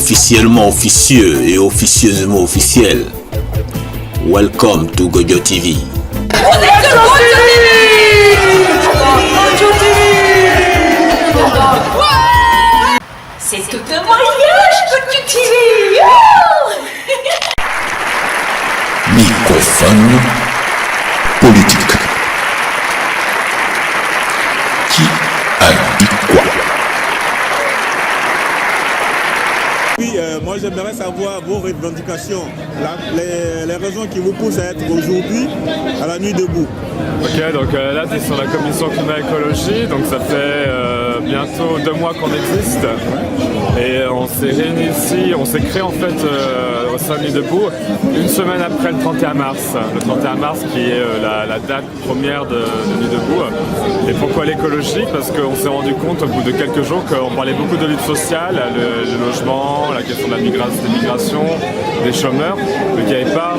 officiellement officieux et officieusement officiel. Welcome to Gojo TV. C'est tout un mariage, Gojo TV. Microphone politique. Qui a dit quoi? Oui, moi j'aimerais savoir vos revendications, les raisons qui vous poussent à être aujourd'hui à la nuit debout. Ok, donc là tu es sur la commission climat-écologie, donc ça fait bientôt 2 mois qu'on existe. Et on s'est réunis ici, on s'est créé en fait au sein de Nuit debout une semaine après le 31 mars. Le 31 mars qui est la date première de Nuit debout. Et pourquoi l'écologie? Parce qu'on s'est rendu compte au bout de quelques jours qu'on parlait beaucoup de lutte sociale, le logement, la question de la migration, des chômeurs, mais qu'il n'y avait pas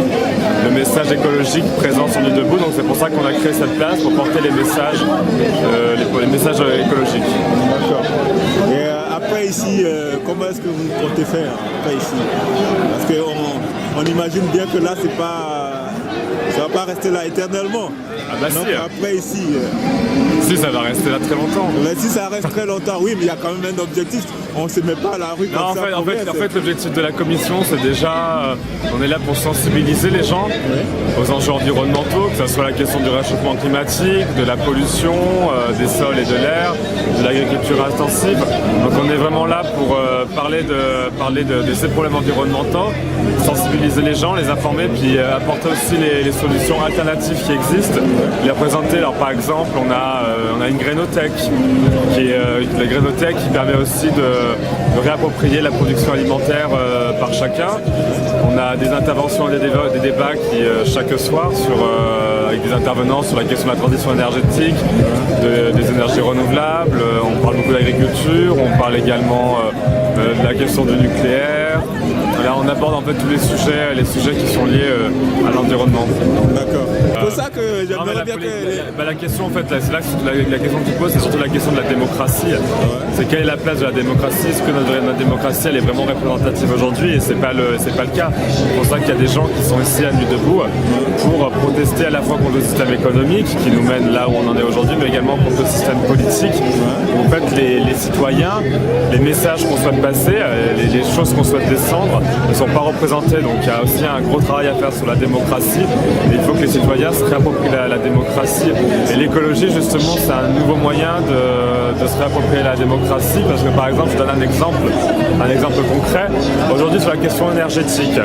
le message écologique présent sur Nuit debout. Donc c'est pour ça qu'on a créé cette place pour porter les messages écologiques. D'accord. Et après ici, comment est-ce que vous comptez faire après ici? Parce qu'on imagine bien que là ça va pas rester là éternellement. Ah bah donc si. Après ici. Si, ça va rester là très longtemps. Mais si ça reste très longtemps, oui, mais il y a quand même un objectif. On ne se met pas à la rue comme Non, ça. en fait, l'objectif de la commission, c'est déjà, on est là pour sensibiliser les gens aux enjeux environnementaux, que ce soit la question du réchauffement climatique, de la pollution, des sols et de l'air, de l'agriculture intensive. Donc on est vraiment là pour parler de ces problèmes environnementaux, sensibiliser les gens, les informer, puis apporter aussi les solutions alternatives qui existent, les présenter. Alors par exemple, on a une grainothèque, la grainothèque qui permet aussi de réapproprier la production alimentaire par chacun. On a des interventions et des débats chaque soir avec des intervenants sur la question de la transition énergétique, des énergies renouvelables. On parle beaucoup d'agriculture, on parle également de la question du nucléaire. Là, on aborde en fait tous les sujets qui sont liés à l'environnement. D'accord. C'est pour ça que j'aimerais bien que... La question en fait, c'est là que la question que tu poses, c'est surtout la question de la démocratie. C'est quelle est la place de la démocratie? Est-ce que notre démocratie elle est vraiment représentative aujourd'hui? Et c'est pas le cas. C'est pour ça qu'il y a des gens qui sont ici à Nuit debout pour protester à la fois contre le système économique qui nous mène là où on en est aujourd'hui, mais également contre le système politique. En fait, les citoyens, les messages qu'on souhaite passer, les choses qu'on souhaite descendre ne sont pas représentés. Donc il y a aussi un gros travail à faire sur la démocratie. Et il faut que les citoyens se réapproprient la démocratie. Et l'écologie, justement, c'est un nouveau moyen de se réapproprier la démocratie. Parce que par exemple, je donne un exemple concret. Aujourd'hui, sur la question énergétique,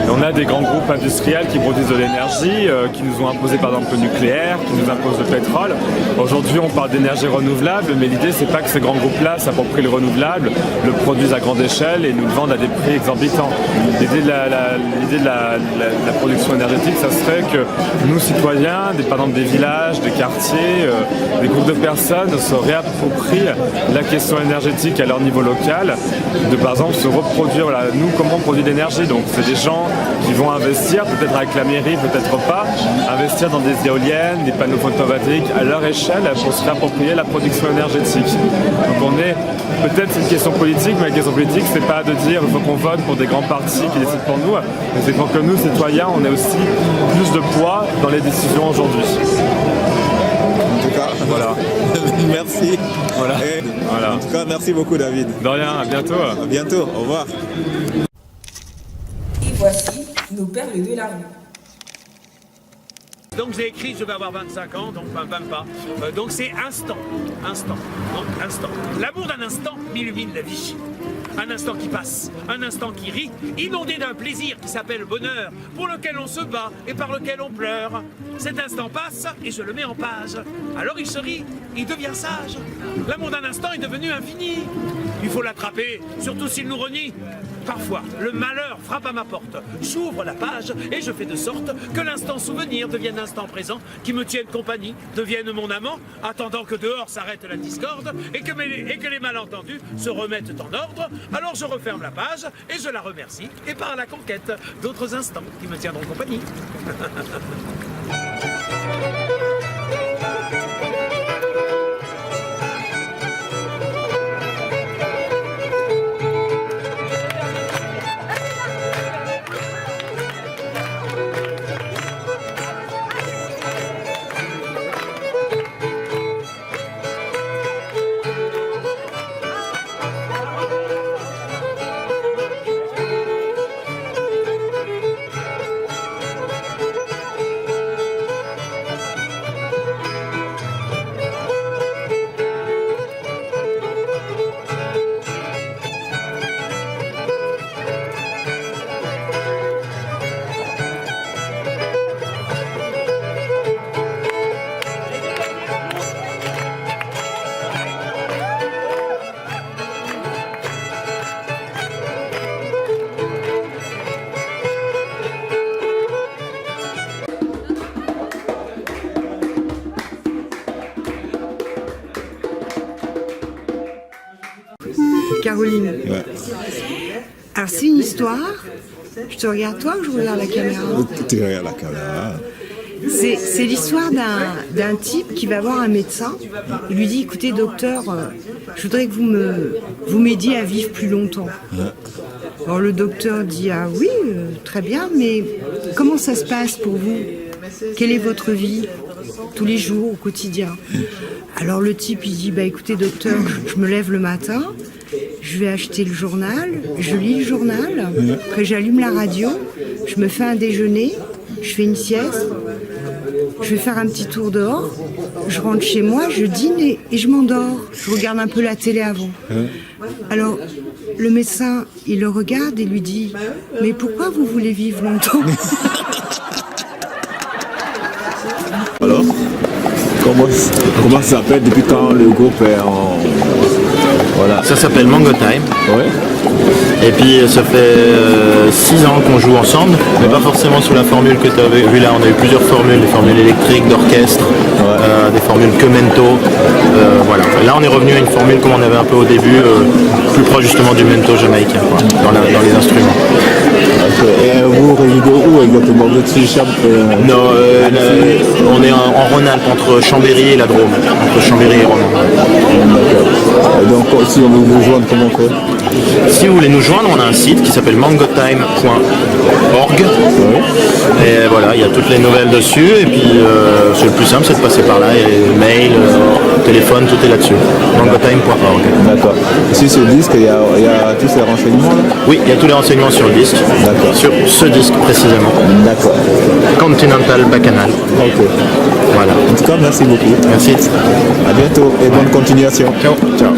on a des grands groupes industriels qui produisent de l'énergie, qui nous ont imposé par exemple le nucléaire, qui nous imposent le pétrole. Aujourd'hui, on parle d'énergie renouvelable, mais l'idée, c'est pas que ces grands groupes-là s'approprient le renouvelable, le produisent à grande échelle et nous le vendent à des prix exorbitants. L'idée de la production énergétique, ça serait que nous, citoyens, par exemple des villages, des quartiers, des groupes de personnes se réapproprient la question énergétique à leur niveau local, de par exemple se reproduire, nous, comment on produit l'énergie. Donc c'est des gens qui vont investir, peut-être avec la mairie, peut-être pas, investir dans des éoliennes, des panneaux photovoltaïques à leur échelle pour se réapproprier la production énergétique. Donc peut-être c'est une question politique, mais la question politique, c'est pas de dire il faut qu'on vote pour des grands partis qui décident pour nous, mais c'est pour que nous, citoyens, on ait aussi plus de poids dans les décisions aujourd'hui. En tout cas, voilà. Merci. Voilà. En tout cas, merci beaucoup, David. De rien, à bientôt. À bientôt, au revoir. Et voici nos perles de la rue. Donc j'ai écrit, je vais avoir 25 ans, donc enfin, même pas. Donc c'est instant. Donc instant. L'amour d'un instant m'illumine la vie. Un instant qui passe, un instant qui rit, inondé d'un plaisir qui s'appelle bonheur, pour lequel on se bat et par lequel on pleure. Cet instant passe et je le mets en page. Alors il se rit, il devient sage. L'amour d'un instant est devenu infini. Il faut l'attraper, surtout s'il nous renie. Parfois, le malheur frappe à ma porte. J'ouvre la page et je fais de sorte que l'instant souvenir devienne l'instant présent, qui me tienne compagnie, devienne mon amant, attendant que dehors s'arrête la discorde et que les malentendus se remettent en ordre. Alors je referme la page et je la remercie et pars à la conquête d'autres instants qui me tiendront compagnie. Caroline. Ouais. Alors c'est une histoire. Je te regarde toi ou je regarde la caméra? Tu regardes la caméra. C'est l'histoire d'un type qui va voir un médecin. Il lui dit, écoutez docteur, je voudrais que vous m'aidiez à vivre plus longtemps. Alors le docteur dit, ah oui, très bien, mais comment ça se passe pour vous? Quelle est votre vie tous les jours, au quotidien? Alors le type il dit, bah écoutez docteur, je me lève le matin, je vais acheter le journal, je lis le journal, après j'allume la radio, je me fais un déjeuner, je fais une sieste, je vais faire un petit tour dehors, je rentre chez moi, je dîne et je m'endors. Je regarde un peu la télé avant. Alors, le médecin, il le regarde et lui dit, mais pourquoi vous voulez vivre longtemps? Alors, comment ça s'appelle depuis quand le groupe est en... Voilà. Ça s'appelle Mango Time. Ouais. Et puis ça fait 6 ans qu'on joue ensemble, mais pas forcément sous la formule que tu avais vu là. On a eu plusieurs formules, des formules électriques, d'orchestre, des formules que mento. Voilà. Là on est revenu à une formule comme on avait un peu au début, plus proche justement du mento jamaïcain, quoi, dans les instruments. Et vous résidez où exactement? Vous êtes sur Non, on est en Rhône-Alpes, entre Chambéry et la Drôme, entre Chambéry et Rhône-Alpes. Donc si on veut vous joindre, comment on fait? Si vous voulez nous joindre, on a un site qui s'appelle mangotime.org. Et voilà, il y a toutes les nouvelles dessus. Et puis c'est le plus simple, c'est de passer par là. Il y a les mails, téléphone, tout est là-dessus. mangotime.org. D'accord. Ici sur le disque, il y a tous ces renseignements là? Oui, il y a tous les renseignements sur le disque. D'accord. Sur ce disque précisément. D'accord. Continental Bacchanal. Ok. Voilà. En tout cas, merci beaucoup. Merci. À bientôt et bonne continuation. Ciao. Ciao.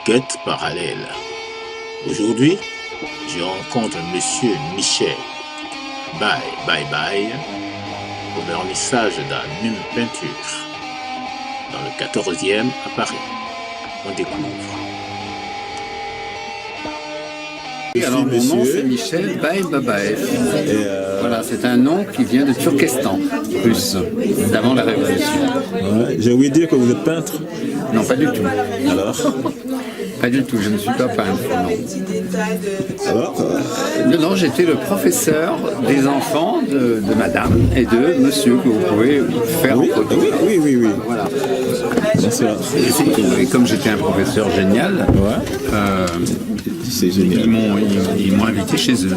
Enquête parallèle. Aujourd'hui, je rencontre Monsieur Michel. Bye, bye, bye. Au vernissage d'une peinture. Dans le 14e à Paris. On découvre. Alors mon nom c'est Michel Baïbabaev. Voilà, c'est un nom qui vient de Turkestan, russe, d'avant la Révolution. Ouais, j'ai ouï dire que vous êtes peintre. Non, pas du tout. Alors Pas du tout, je ne suis pas peintre, non. Alors Non, j'étais le professeur des enfants de madame et de monsieur que vous pouvez faire oui, en photo. oui. Voilà. Bien sûr. Et c'est tout. Et comme j'étais un professeur génial, C'est génial. ils m'ont invité chez eux.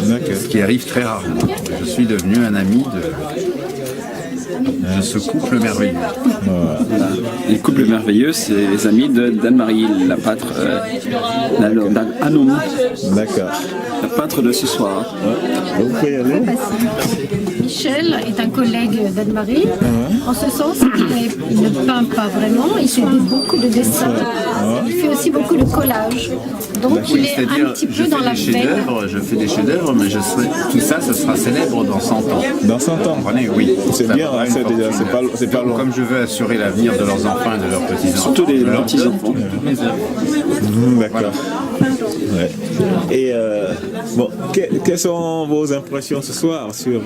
D'accord. Ce qui arrive très rarement. Je suis devenu un ami de ce couple merveilleux. Les couples merveilleux, c'est les amis d'Anne-Marie, la peintre d'Anoum, D'accord. la peintre de ce soir. Vous pouvez y aller. Michel est un collègue d'Anne-Marie, en ce sens qu'il ne peint pas vraiment, il fait beaucoup de dessins, il fait aussi beaucoup de collages. Donc il est un petit peu dans la veine. Je fais des chefs-d'œuvre, mais tout ça, ce sera célèbre dans 100 ans. Dans 100 ans. Vous comprenez, oui. C'est bien, hein, c'est pas long. Comme je veux assurer l'avenir de leurs enfants et de leurs petits-enfants. Surtout les petits-enfants. D'accord. Ouais. Et bon, quelles sont vos impressions ce soir sur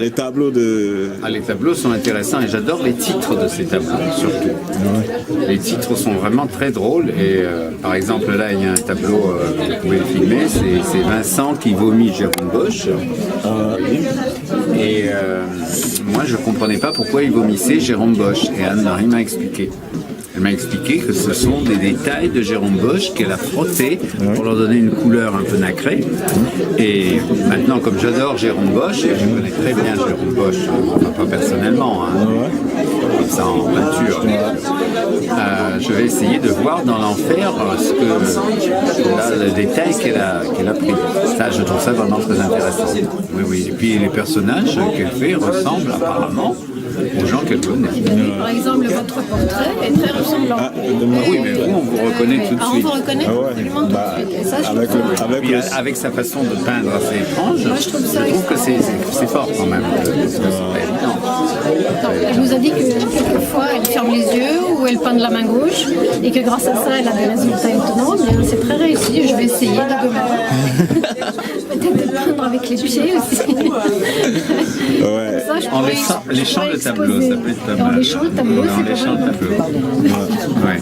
les tableaux de... Les tableaux sont intéressants et j'adore les titres de ces tableaux, surtout. Ouais. Les titres sont vraiment très drôles et par exemple là, il y a un tableau, vous pouvez le filmer, c'est Vincent qui vomit Jérôme Bosch. Et moi, je ne comprenais pas pourquoi il vomissait Jérôme Bosch et Anne-Marie m'a expliqué. Elle m'a expliqué que ce sont des détails de Jérôme Bosch qu'elle a frottés pour leur donner une couleur un peu nacrée. Et maintenant, comme j'adore Jérôme Bosch, et je connais très bien Jérôme Bosch, enfin pas personnellement, comme ça en peinture, je vais essayer de voir dans l'enfer le détail qu'elle a pris. Ça, je trouve ça vraiment très intéressant. Oui. Et puis les personnages qu'elle fait ressemblent apparemment aux gens qu'elle connaît. Par exemple, votre portrait est très ressemblant. Oui, mais vous, on vous reconnaît tout de suite. On vous reconnaît absolument tout de suite. Et ça, je trouve avec sa façon de peindre assez étrange, moi, je trouve que c'est fort quand même. C'est pas évident. Elle nous a dit que quelquefois elle ferme les yeux ou elle peint de la main gauche et que grâce à ça elle a des résultats étonnants. Mais c'est très réussi, je vais essayer de demain. Peut-être de peindre avec les pieds aussi. Ouais. Ça, En léchant le tableau, ça peut être pas mal. En léchant le tableau, c'est pas mal.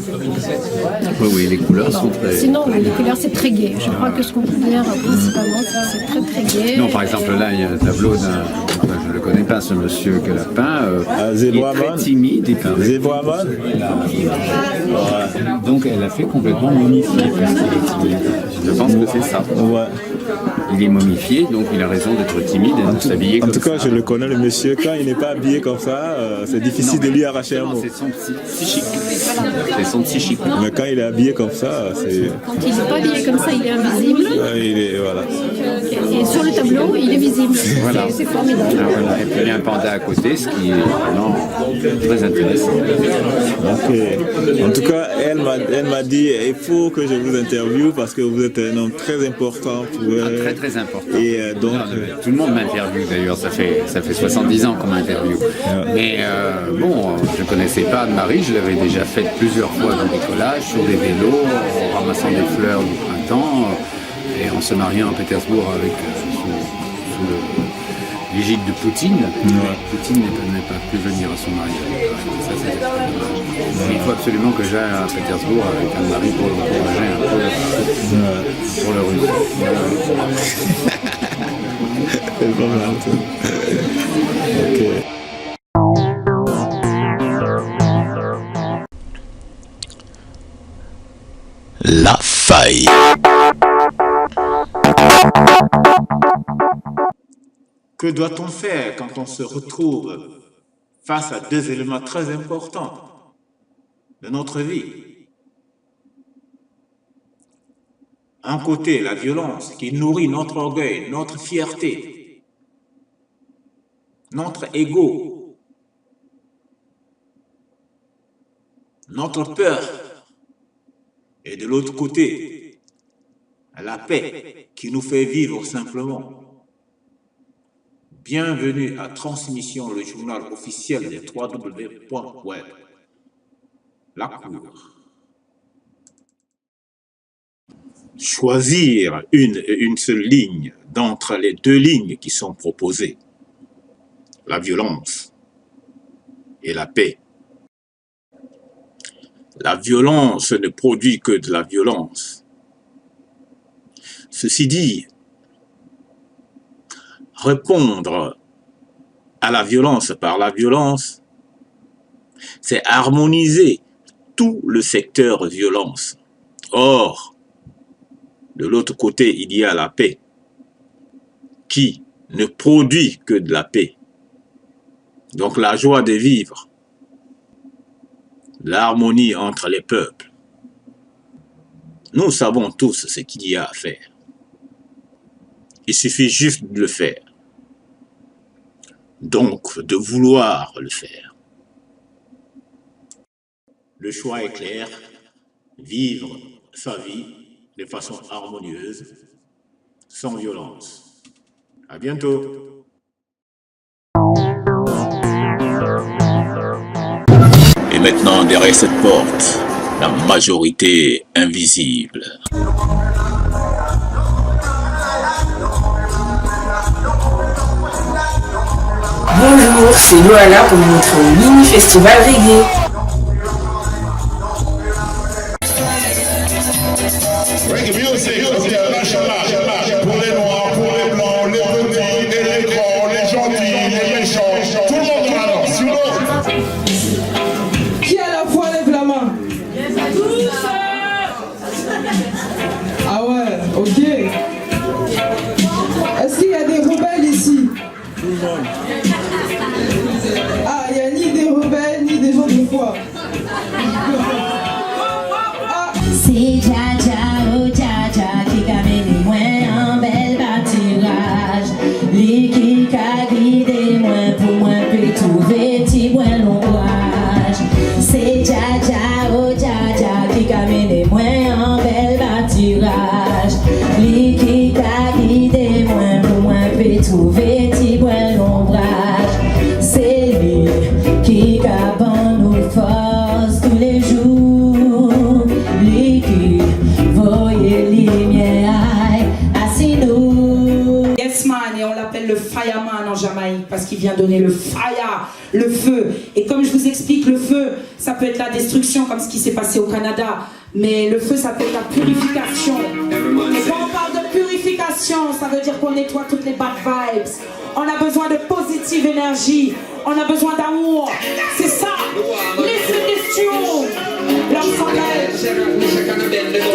Oui, les couleurs sont très... Sinon, les couleurs, c'est très gai. Je crois que ce qu'on peut dire principalement, c'est très très gai. Non, par exemple, là, il y a un tableau je ne le connais pas, ce monsieur qu'elle a peint. Il est très timide. Zéboaman. Donc, elle a fait complètement momifié parce qu'il est timide. Je pense que c'est ça. Ouais. Il est momifié, donc il a raison d'être timide et de s'habiller comme ça. En tout cas, je le connais, le monsieur. Quand il n'est pas habillé comme ça, c'est difficile de lui arracher un mot. C'est son psychique. C'est son psychique. Mais quand il est habillé comme ça, c'est... Quand il n'est pas habillé comme ça, il est invisible. Voilà. Et sur le tableau, il est visible. Voilà. C'est formidable. Voilà. Et puis il y a un panda à côté, ce qui est vraiment très intéressant. Ok. En tout cas, elle m'a dit, il faut que je vous interviewe parce que vous êtes un homme très important pour elle. Très très important. Et donc, tout le monde m'interviewe d'ailleurs, ça fait 70 ans qu'on m'interviewe. Mais bon, je ne connaissais pas Anne-Marie, je l'avais déjà faite plusieurs fois dans des collages, sur des vélos, en ramassant des fleurs du printemps, et en se mariant à Pétersbourg avec sous l'égide de Poutine. Poutine n'est pas pu venir à son mariage. Ça, c'est dommage. Il faut absolument que j'aille à Pétersbourg avec Anne-Marie pour l'encourager un peu pour le russe. c'est pas mal. Ok. La faille. Que doit-on faire quand on se retrouve face à deux éléments très importants de notre vie? Un côté, la violence qui nourrit notre orgueil, notre fierté, notre ego, notre peur Et de l'autre côté, la paix qui nous fait vivre simplement. Bienvenue à Transmission, le journal officiel des www.web. La Cour. Choisir une seule ligne d'entre les deux lignes qui sont proposées, la violence et la paix. La violence ne produit que de la violence. Ceci dit, répondre à la violence par la violence, c'est harmoniser tout le secteur violence. Or, de l'autre côté, il y a la paix, qui ne produit que de la paix. Donc la joie de vivre, l'harmonie entre les peuples. Nous savons tous ce qu'il y a à faire. Il suffit juste de le faire. Donc, de vouloir le faire. Le choix est clair, vivre sa vie de façon harmonieuse, sans violence. À bientôt. Et maintenant, derrière cette porte, la majorité invisible. Bonjour, c'est Loala pour notre mini-festival reggae. Reggae music, pour les noirs, pour les blancs, les petits et les grands, les gentils, les méchants, tout le monde dans la danse, Qui à la fois lève la main? Ah ouais, ok. Est-ce qu'il y a des rebelles ici? Tout le monde. Ah, il n'y a ni des rebelles, ni des gens de foi. C'est Jaja, oh Jaja, qui camine moins en bel bâtirage. Les qui a guidé moins pour moins peut trouver petit moins l'ombrage. C'est Jaja, oh Jaja, qui camine moins en bel bâtirage. Les qui a guidé moins pour moins peut trouver petit moins l'ombrage. C'est lui qui capable nos forces tous les jours. Lui qui voyait les lumières assis nous. Yes man, et on l'appelle le fireman en Jamaïque parce qu'il vient donner le fire, le feu. Et comme je vous explique, le feu, ça peut être la destruction comme ce qui s'est passé au Canada. Mais le feu, ça peut être la purification. Et quand on parle de purification, ça veut dire qu'on nettoie toutes les bad vibes. On a besoin de positive énergie. On a besoin d'amour. C'est ça. Listen this tune. Leur s'appelle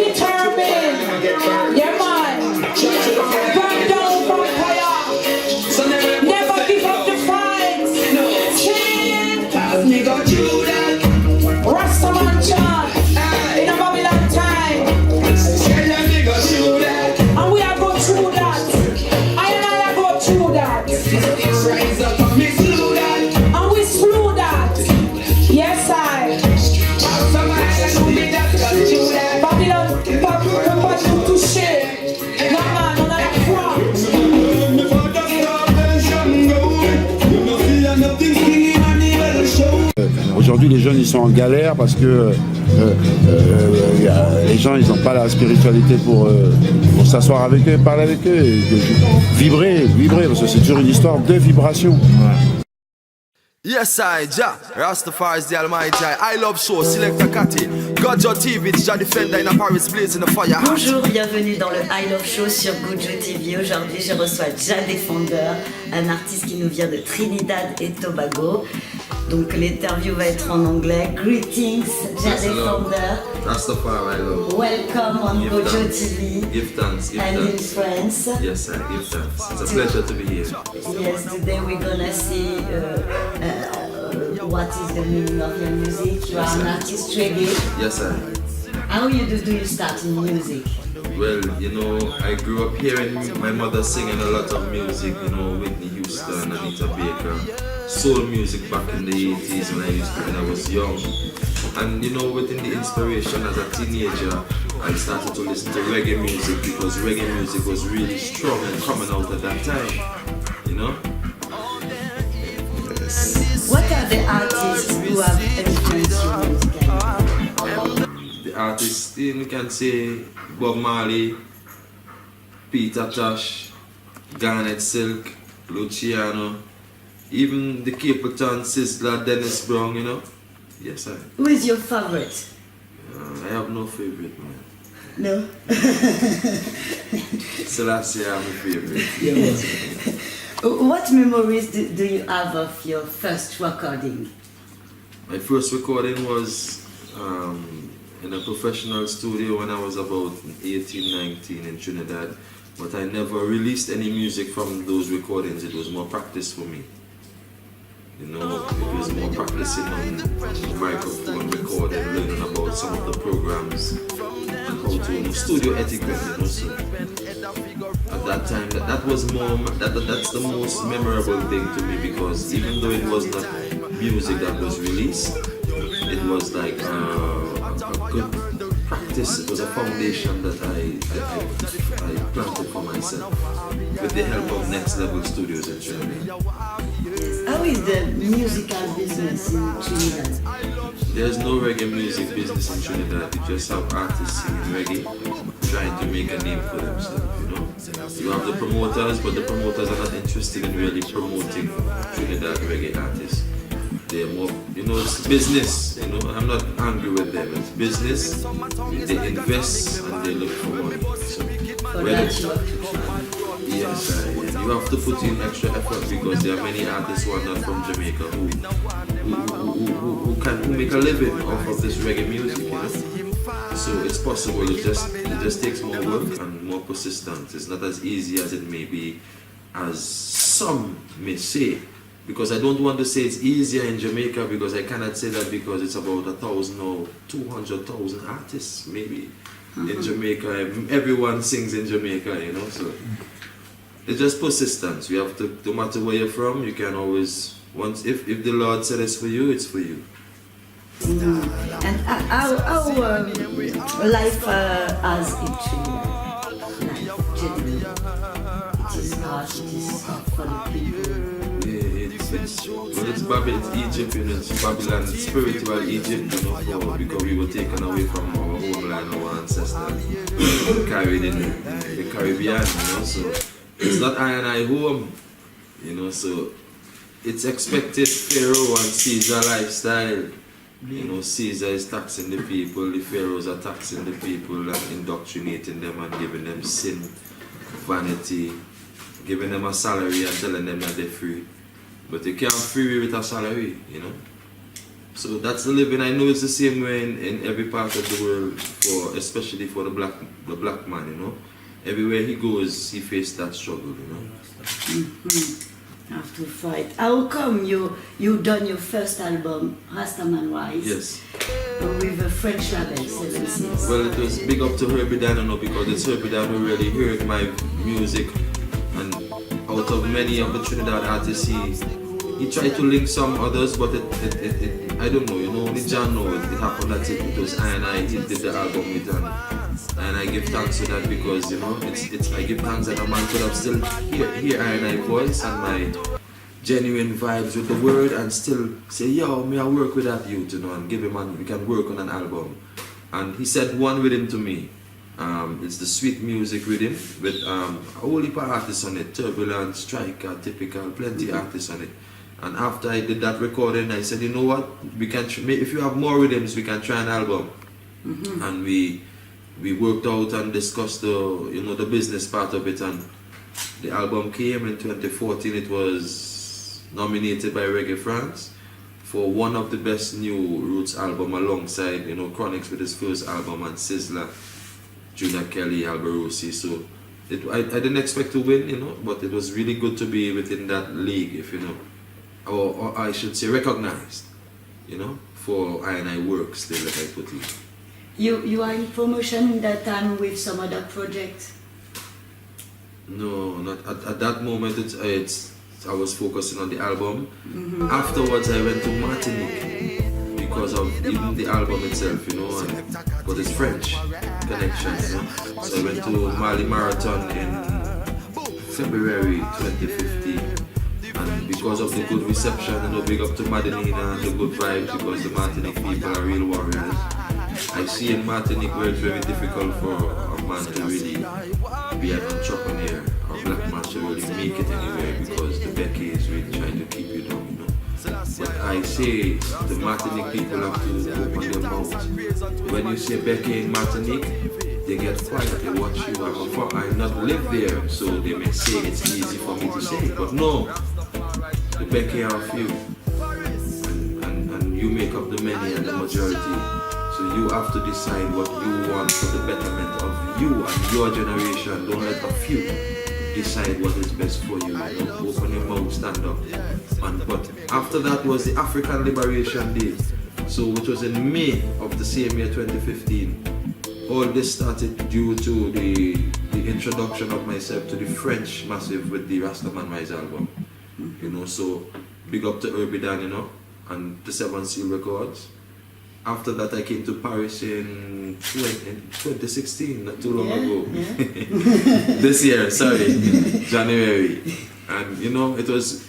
Determined. Yeah man. Burn down vampire. Never give up the fight. Rastaman chant. In a Babylon time. And we are going through that. I go through that. And we slew that. Yes, I. Babylon, pas nous toucher. Non, man, on a la foi. Aujourd'hui, les jeunes, ils sont en galère parce que les gens, ils n'ont pas la spiritualité pour s'asseoir avec eux, parler avec eux, et vibrer, parce que c'est toujours une histoire de vibration. Ouais. Yes, I, Jah, Rastafari is the Almighty. I love show, Selecta Kati. Gojo TV, it's Jah Defender in a Paris blazing the fire. Bonjour, bienvenue dans le I Love Show sur Gojo TV. Aujourd'hui, je reçois Jah Defender, un artiste qui nous vient de Trinidad et Tobago. Donc l'interview va être en anglais. Greetings, Jah Defender. Rastafari, I love. Welcome on Gojo TV. Give thanks, and in France. Yes, sir, give thanks. It's a pleasure to be here. Yes, today we're gonna see what is the meaning of your music. You are an artist reggae. Yes, sir. How do you start in music? Well, you know, I grew up hearing my mother singing a lot of music, you know, Whitney Houston, Anita Baker, soul music back in the 80s when I was young. And you know, within the inspiration as a teenager, I started to listen to reggae music because reggae music was really strong and coming out at that time, you know? What are the artists who have influenced you musically? The artists, we can say Bob Marley, Peter Tosh, Garnet Silk, Luciano, even the Capleton, Sizzla, Dennis Brown, you know? Yes, I. Who is your favorite? I have no favorite, man. No? Selassie, I'm my favorite. What memories do you have of your first recording? My first recording was in a professional studio when I was about 18, 19 in Trinidad. But I never released any music from those recordings. It was more practice for me. You know, it was more practicing on microphone, recording, learning about some of the programs and how to, you know, studio etiquette, you know. So at that time, that's the most memorable thing to me, because even though it was not music that was released, it was like a good practice. It was a foundation that I planted for myself with the help of Next Level Studios in Trinidad. How is the musical business in Trinidad? There's no reggae music business in Trinidad. You just have artists singing reggae, trying to make a name for themselves, you know. You have the promoters, but the promoters are not interested in really promoting Trinidad reggae artists. They're more, you know, it's business, you know. I'm not angry with them. It's business. They invest and they look for money. So, yes, you have to put in extra effort, because there are many artists who are not from Jamaica who make a living off of this reggae music, you know. So it's possible. It just takes more work and more persistence. It's not as easy as it may be, as some may say. Because I don't want to say it's easier in Jamaica, because I cannot say that, because it's about 1,000 or 200,000 artists maybe in Jamaica. Everyone sings in Jamaica, you know. So it's just persistence. You have to, no matter where you're from, you can always, once if the Lord said it's for you, it's for you. And how life has in Trinidad? Life generally. It is hard, it is for the people. It's Egypt, you know, it's Babylon, spiritual Egypt, you know, because we were taken away from our homeland, our ancestors, carried in the Caribbean, you know, so it's not I and I home, you know, so it's expected Pharaoh and Caesar lifestyle. You know, Caesar is taxing the people, the pharaohs are taxing the people and indoctrinating them and giving them sin, vanity, giving them a salary and telling them that they're free. But you can't free me with a salary, you know. So that's the living. I know it's the same way in every part of the world, especially for the black man, you know. Everywhere he goes, he faces that struggle, you know. Have to fight. How come you done your first album, Rastaman Rise? Yes. With a French label, 7/6. Well, it was big up to Herbie Dano, because it's Herbie Dano who really heard my music, and out of many of the Trinidad artists, he tried to link some others, but it I don't know, you know, only John knows it happened that it was I and I, he did the album with, and I give thanks to that, because, you know, it's I give thanks that a man could have still hear I and I voice and my genuine vibes with the word, and still say, yo, may I work with that youth, you know, and give him, and we can work on an album. And he said one rhythm to me. It's the sweet music rhythm with a whole heap of artists on it, Turbulence, Striker, Typical, plenty artists on it. And after I did that recording, I said, you know what, we can if you have more rhythms, we can try an album. And we worked out and discussed the business part of it, and the album came in 2014. It was nominated by Reggae France for one of the best new roots album, alongside, you know, Chronixx with his first album, and Sizzla, Judah Kelly, Alberosi. So I didn't expect to win, you know, but it was really good to be within that league, if you know, or I should say recognized, you know, for I and I work still, that I put in. You are in promotion in that time with some other project? No, not at that moment. I was focusing on the album. Afterwards, I went to Martinique because of even the album itself, you know, but it's French connection, you know. So I went to Mali Marathon in February 2015, and because of the good reception, you know, big up to Madinina and the good vibes, because the Martinique people are real warriors. I see in Martinique where it's very difficult for a man to really be an entrepreneur, or a black man to really make it anywhere, because the Becky is really trying to keep you down, you know. But I say the Martinique people have to open their mouth. When you say Becky in Martinique, they get quiet, they watch you. I not live there, so they may say it's easy for me to say, but no, the Becky are few, and you make up the many and the majority. So you have to decide what you want for the betterment of you and your generation. Don't let a few decide what is best for you. Open your mouth, stand up. But after that was the African Liberation Day, so which was in May of the same year, 2015. All this started due to the introduction of myself to the French massive with the Rastaman Rise album. You know, so big up to Urbidan, you know, and the 7 Seal Records. After that, I came to Paris in 2016, not too long ago. This year, sorry, January. And you know, it was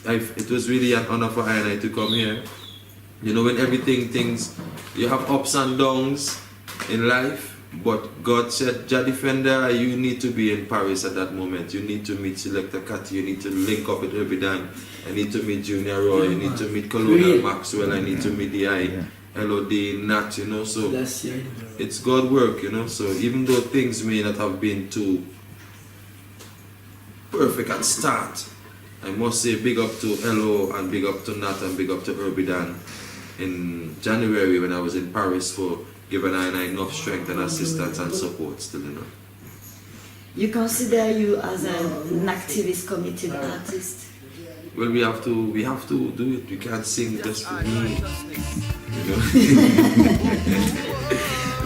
really an honor for I and I to come here. You know, when things, you have ups and downs in life, but God said, Jah Defender, you need to be in Paris at that moment. You need to meet Selector Cathy, you need to link up with Urbidan, I need to meet Junior Roy, I need to meet Colonel Maxwell, I need to meet the LOD, Nat, you know, so it's God work, you know, so even though things may not have been too perfect at start, I must say big up to LO and big up to Nat and big up to Urbidan in January when I was in Paris for giving I enough strength and assistance and support still, you know. You consider you as an activist, committed artist? Well, we have to do it. We can't sing just for me. You know?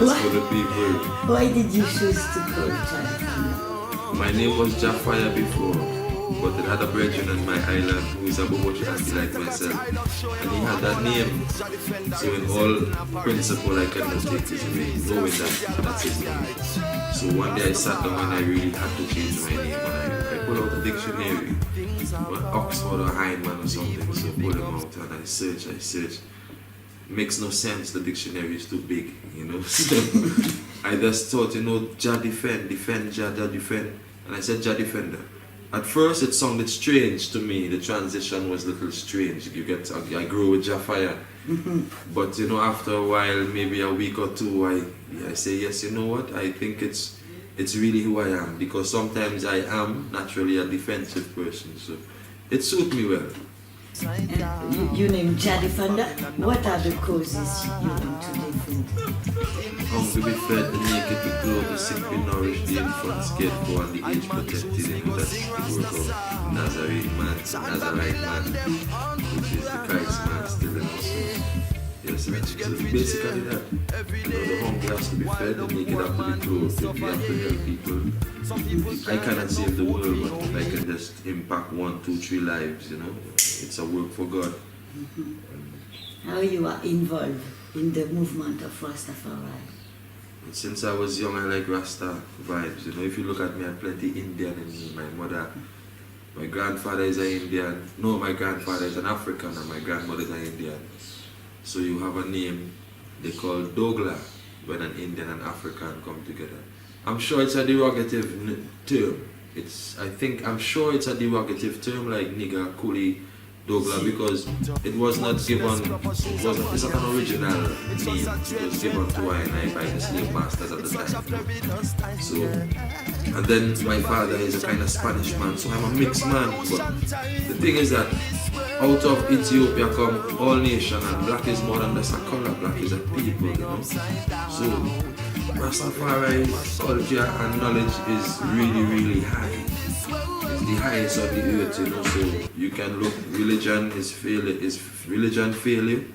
It's for the people. Why did you choose to call Jah Defender? My name was Jafire before, but I had a brethren on my island who is a Bobochi auntie like myself, and he had that name. So in all principle, I cannot take his name, knowing that's his name. So one day I sat down and I really had to change my name, and I pulled out a dictionary, Oxford or Heinemann or something. So I pulled them out and I searched. Makes no sense, the dictionary is too big, you know. So I just thought, you know, Jah defend Jah defend, and I said Jah Defender. At first it sounded strange to me, the transition was a little strange. You get, I grew with Jafire, but you know, after a while, maybe a week or two, I say, yes, you know what, I think it's really who I am, because sometimes I am naturally a defensive person, so it suits me well. You named Jah Defender. What are the causes you want to defend? Hungry be fed, the naked be clothed, the sick be nourished, the infants cared for, and the aged protected. You know, that's the work of Nazarite man, which is the Christ man still in us. Yes, so it's basically that. You know, the hungry has to be fed, the naked have to be clothed, we have to help people. I cannot save the world, but I can just impact 1, 2, 3 lives, you know. It's a work for God. How you are involved in the movement of Rastafari? Since I was young, I like Rasta vibes. You know, if you look at me, I'm plenty Indian in me. My grandfather is an Indian. No, my grandfather is an African and my grandmother is an Indian. So you have a name they call Dogla when an Indian and African come together. I'm sure it's a derogative term. I'm sure it's a derogative term like nigger, coolie, Dogla, because it was not given, it's not an original name. It was given to I and I by the slave masters at the time. So, and then my father is a kind of Spanish man, so I'm a mixed man. But the thing is that out of Ethiopia come all nations, and black is more than just a color, black is a people, you know. So Rastafari culture and knowledge is really, really high. It's the highest of the earth, you know. So you can look, religion fail you,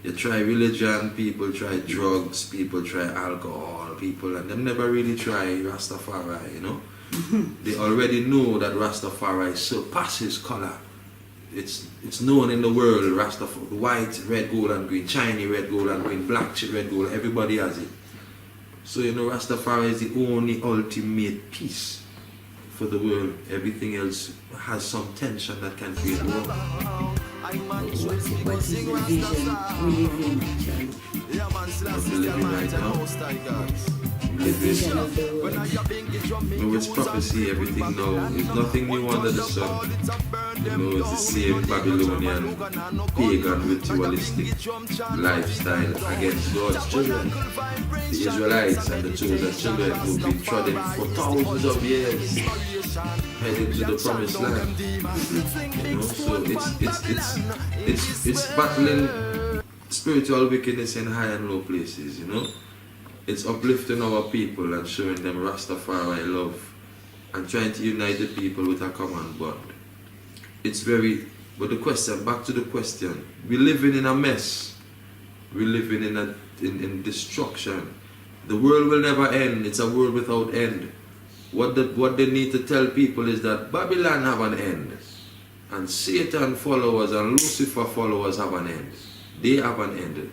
You try religion, people try drugs, people try alcohol, people, and them never really try Rastafari, you know. They already know that Rastafari surpasses color. It's known in the world, Rastafari, white, red, gold and green, shiny red, gold and green, black, red, gold, everybody has it. So you know Rastafari is the only ultimate peace for the world. Everything else has some tension that can create war. What is the vision we live in actually? What we live in right now? The vision of the world. No, it's prophecy, everything now. There's nothing new under the sun. You know, it's the same Babylonian, pagan, ritualistic lifestyle against God's children. The Israelites and the chosen children who've been trodden for thousands of years, heading to the promised land. You know, so it's battling spiritual wickedness in high and low places, you know. It's uplifting our people and showing them Rastafari love and trying to unite the people with a common bond. It's very, but the question, back to the question, we're living in a mess. We're living in destruction. The world will never end. It's a world without end. What they need to tell people is that Babylon have an end. And Satan followers and Lucifer followers have an end. They have an end.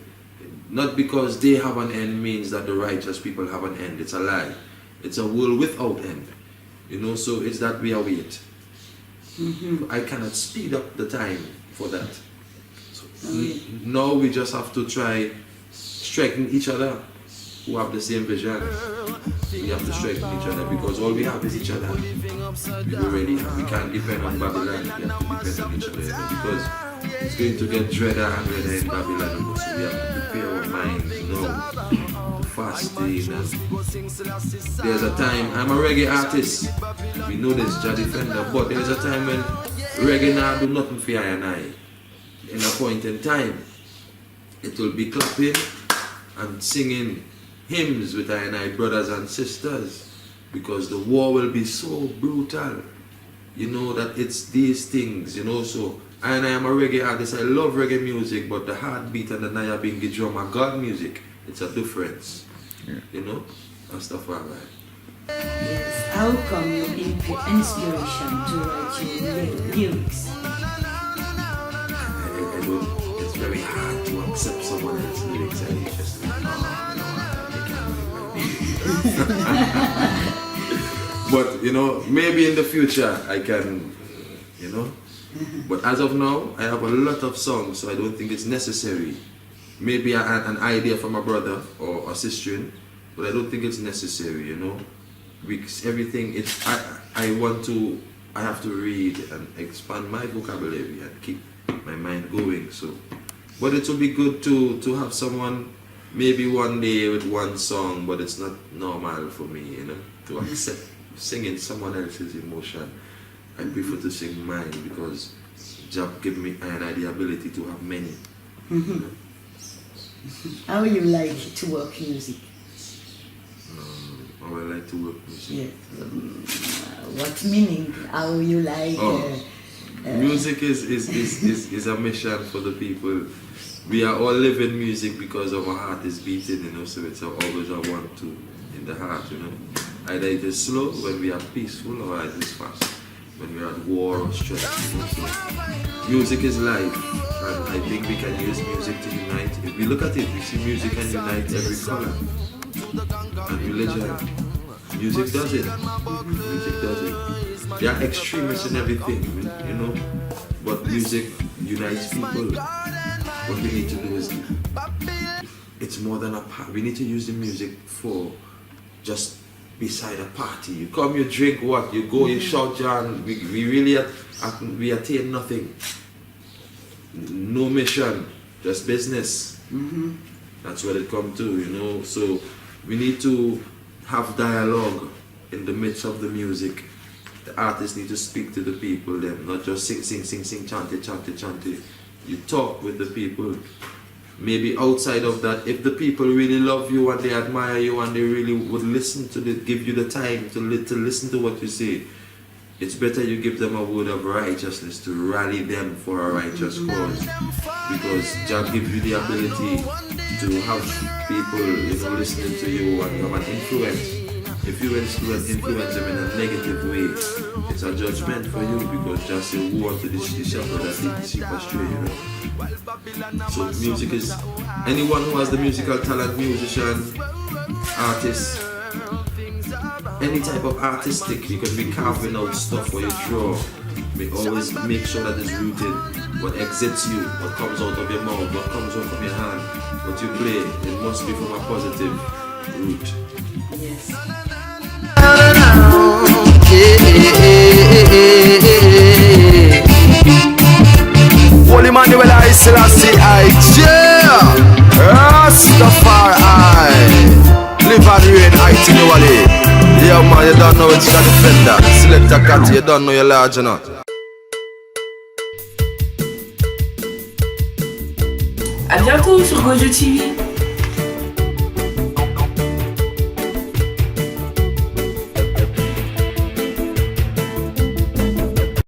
Not because they have an end means that the righteous people have an end. It's a lie. It's a world without end. You know, so it's that we await. I cannot speed up the time for that. So now we just have to try strengthen each other who have the same vision. We have to strengthen each other because all we have is each other. We already have. We can't depend on Babylon. We have to depend on each other, you know, because it's going to get dreader and redder in Babylon. So we have to prepare our minds now. Fasting. There's a time, I'm a reggae artist. We know this, Jah Defender, but there's a time when reggae now do nothing for I and I. In a point in time, it will be clapping and singing hymns with I and I brothers and sisters, because the war will be so brutal. You know that it's these things, you know, so I and I am a reggae artist. I love reggae music, but the heartbeat and the Nyabinghi drum are God music. It's a difference, you know, and stuff like that. Yes. How come you inspiration to write your lyrics? It's very hard to accept someone else's lyrics and you just but you know, maybe in the future I can, you know. But as of now, I have a lot of songs, so I don't think it's necessary. Maybe an idea from a brother or a sister, but I don't think it's necessary, you know. Because everything, I have to read and expand my vocabulary and keep my mind going. So, but it would be good to have someone maybe one day with one song, but it's not normal for me, you know, to accept singing someone else's emotion. I prefer to sing mine because Jah give me the ability to have many. How you like to work music? How I like to work music? Yeah. What meaning? How you like? Music is a mission for the people. We are all living music because our heart is beating, you know, so it's always a want to in the heart, you know. Either it is slow when we are peaceful or it is fast when we are at war or stress. You know? So music is life, and I think we can use music to unite. If we look at it, we see music can unite every color and religion. Music does it. Music does it. There are extremists in everything, you know, but music unites people. What we need to do is, it's more than a part. We need to use the music for just beside a party. You come, you drink what? You go, you shout, John. We really we attain nothing. No mission, just business. That's what it comes to, you know. So we need to have dialogue in the midst of the music. The artists need to speak to the people, them, not just sing, chant it. You talk with the people. Maybe outside of that, if the people really love you and they admire you and they really would listen to give you the time to listen to what you say, it's better you give them a word of righteousness to rally them for a righteous cause, because Jah gives you the ability to have people, listening to you and have an influence. If you influence them in a negative way, it's a judgment for you, because just say woe to the shepherd that lead the sheep astray, So music is, anyone who has the musical talent, musician, artist, any type of artistic, you can be carving out stuff for you draw. We always make sure that it's rooted. What exits you, what comes out of your mouth, what comes out from your hand, what you play, it must be from a positive root. Yes. Holy Manuel I Selassie I Rastafari live and reign itinerary. Yeah man, you don't know it's the defender. Select a cat, you don't know you're large enough. À bientôt sur Gojo TV.